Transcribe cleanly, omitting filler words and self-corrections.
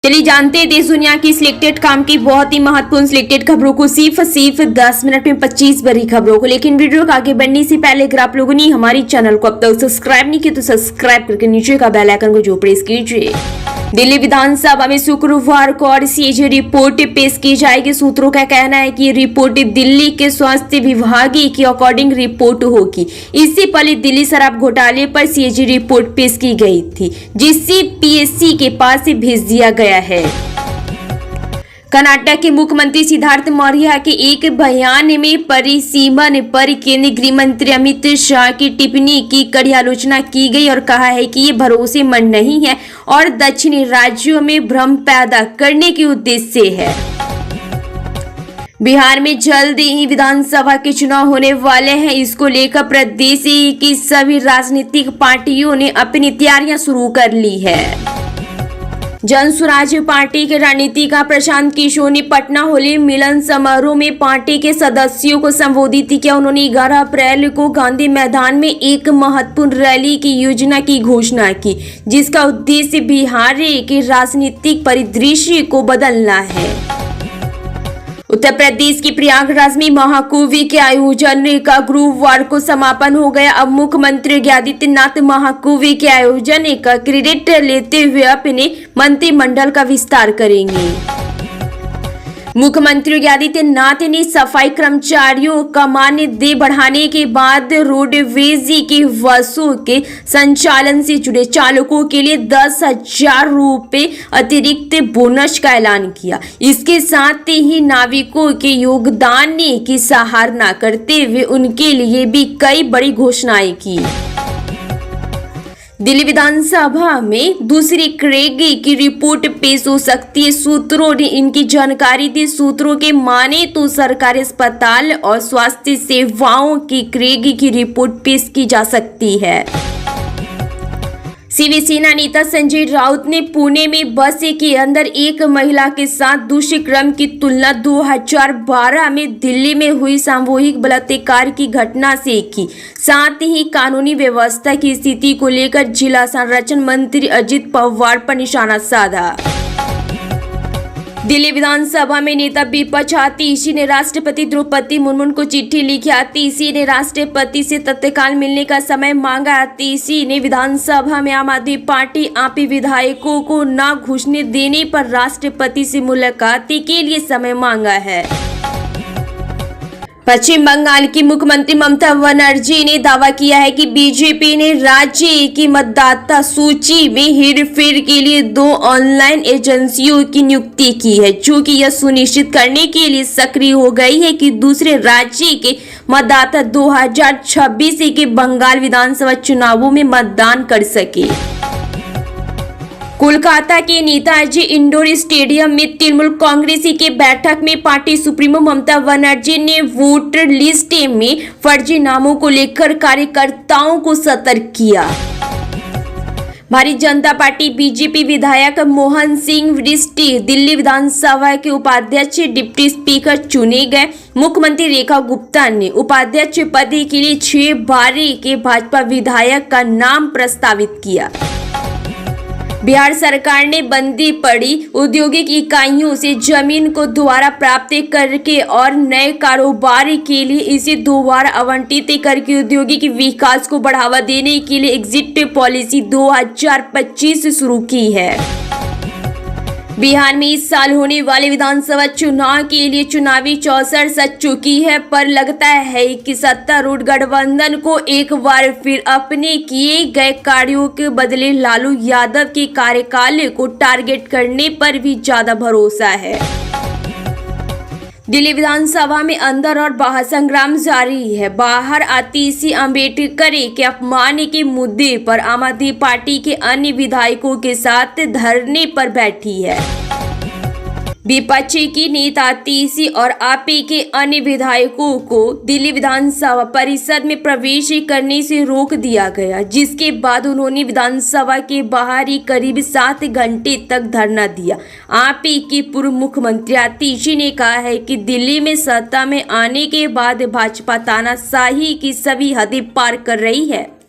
चलिए जानते हैं देश दुनिया की सिलेक्टेड काम की बहुत ही महत्वपूर्ण सिलेक्टेड खबरों को सिर्फ 10 मिनट में 25 बड़ी खबरों को। लेकिन वीडियो को आगे बढ़ने से पहले अगर आप लोगों ने हमारी चैनल को अब तक सब्सक्राइब नहीं किया तो सब्सक्राइब करके नीचे का बेल आइकन को जो प्रेस कीजिए। दिल्ली विधानसभा में शुक्रवार को और सीएजी रिपोर्ट पेश की जाएगी। सूत्रों का कहना है कि ये रिपोर्ट दिल्ली के स्वास्थ्य विभाग के अकॉर्डिंग रिपोर्ट होगी। इससे पहले दिल्ली शराब घोटाले पर सीएजी रिपोर्ट पेश की गई थी, जिसे पीएससी के पास भेज दिया गया है। कर्नाटक के मुख्यमंत्री सिद्धार्थ मौर्य के एक बयान में परिसीमन पर केंद्रीय गृह मंत्री अमित शाह की टिप्पणी की कड़ी आलोचना की गई और कहा है कि ये भरोसेमंद नहीं है और दक्षिणी राज्यों में भ्रम पैदा करने के उद्देश्य से है। बिहार में जल्द ही विधानसभा के चुनाव होने वाले हैं। इसको लेकर प्रदेश की सभी राजनीतिक पार्टियों ने अपनी तैयारियां शुरू कर ली है। जन स्वराज पार्टी के रणनीतिज्ञ प्रशांत किशोर ने पटना होली मिलन समारोह में पार्टी के सदस्यों को संबोधित किया। उन्होंने 11 अप्रैल को गांधी मैदान में एक महत्वपूर्ण रैली की योजना की घोषणा की, जिसका उद्देश्य बिहार के राजनीतिक परिदृश्य को बदलना है। उत्तर प्रदेश की प्रयागराज में महाकुंभ के आयोजन का गुरुवार को समापन हो गया। अब मुख्यमंत्री योगी आदित्यनाथ महाकुंभ के आयोजन का क्रेडिट लेते हुए अपने मंत्रिमंडल का विस्तार करेंगे। मुख्यमंत्री योगी आदित्यनाथ ने सफाई कर्मचारियों का मानदेय बढ़ाने के बाद रोडवेज की बसों के संचालन से जुड़े चालकों के लिए 10,000 रुपए अतिरिक्त बोनस का ऐलान किया। इसके साथ ही नाविकों के योगदान की सराहना करते हुए उनके लिए भी कई बड़ी घोषणाएं की। दिल्ली विधानसभा में दूसरी क्रेगी की रिपोर्ट पेश हो सकती है। सूत्रों ने इनकी जानकारी दी। सूत्रों के माने तो सरकारी अस्पताल और स्वास्थ्य सेवाओं की क्रेगी की रिपोर्ट पेश की जा सकती है। शिवसेना नेता संजय राउत ने पुणे में बस के अंदर एक महिला के साथ दुष्कर्म की तुलना 2012 में दिल्ली में हुई सामूहिक बलात्कार की घटना से की। साथ ही कानूनी व्यवस्था की स्थिति को लेकर जिला संरक्षण मंत्री अजित पवार पर निशाना साधा। दिल्ली विधानसभा में नेता विपक्ष आतिशी ने राष्ट्रपति द्रौपदी मुर्मू को चिट्ठी लिखी। आतिशी ने राष्ट्रपति से तत्काल मिलने का समय मांगा। आतिशी ने विधानसभा में आम आदमी पार्टी आपी विधायकों को न घुसने देने पर राष्ट्रपति से मुलाकात के लिए समय मांगा है। पश्चिम बंगाल की मुख्यमंत्री ममता बनर्जी ने दावा किया है कि बीजेपी ने राज्य की मतदाता सूची में हेरफेर के लिए 2 ऑनलाइन एजेंसियों की नियुक्ति की है, जो कि यह सुनिश्चित करने के लिए सक्रिय हो गई है कि दूसरे राज्य के मतदाता 2026 के बंगाल विधानसभा चुनावों में मतदान कर सके। कोलकाता के नेताजी इंडोर स्टेडियम में तृणमूल कांग्रेस की बैठक में पार्टी सुप्रीमो ममता बनर्जी ने वोटर लिस्ट में फर्जी नामों को लेकर कार्यकर्ताओं को सतर्क किया। भारतीय जनता पार्टी बीजेपी विधायक मोहन सिंह वरिष्ठ दिल्ली विधानसभा के उपाध्यक्ष डिप्टी स्पीकर चुने गए। मुख्यमंत्री रेखा गुप्ता ने उपाध्यक्ष पद के लिए 6 बार के भाजपा विधायक का नाम प्रस्तावित किया। बिहार सरकार ने बंदी पड़ी औद्योगिक इकाइयों से जमीन को दोबारा प्राप्त करके और नए कारोबार के लिए इसे दोबारा आवंटित करके औद्योगिक विकास को बढ़ावा देने के लिए एग्जिट पॉलिसी 2025 शुरू की है। बिहार में इस साल होने वाले विधानसभा चुनाव के लिए चुनावी चौसर सज चुकी है, पर लगता है कि सत्तारूढ़ गठबंधन को एक बार फिर अपने किए गए कार्यों के बदले लालू यादव के कार्यकाल को टारगेट करने पर भी ज्यादा भरोसा है। दिल्ली विधानसभा में अंदर और बाहर संग्राम जारी है। बाहर आतिशी अम्बेडकर के अपमान के मुद्दे पर आम आदमी पार्टी के अन्य विधायकों के साथ धरने पर बैठी है। विपक्ष की नेता आतिशी और आपी के अन्य विधायकों को दिल्ली विधानसभा परिषद में प्रवेश करने से रोक दिया गया, जिसके बाद उन्होंने विधानसभा के बाहर ही करीब 7 घंटे तक धरना दिया। आपी की पूर्व मुख्यमंत्री आतिशी ने कहा है कि दिल्ली में सत्ता में आने के बाद भाजपा तानाशाही की सभी हदें पार कर रही है।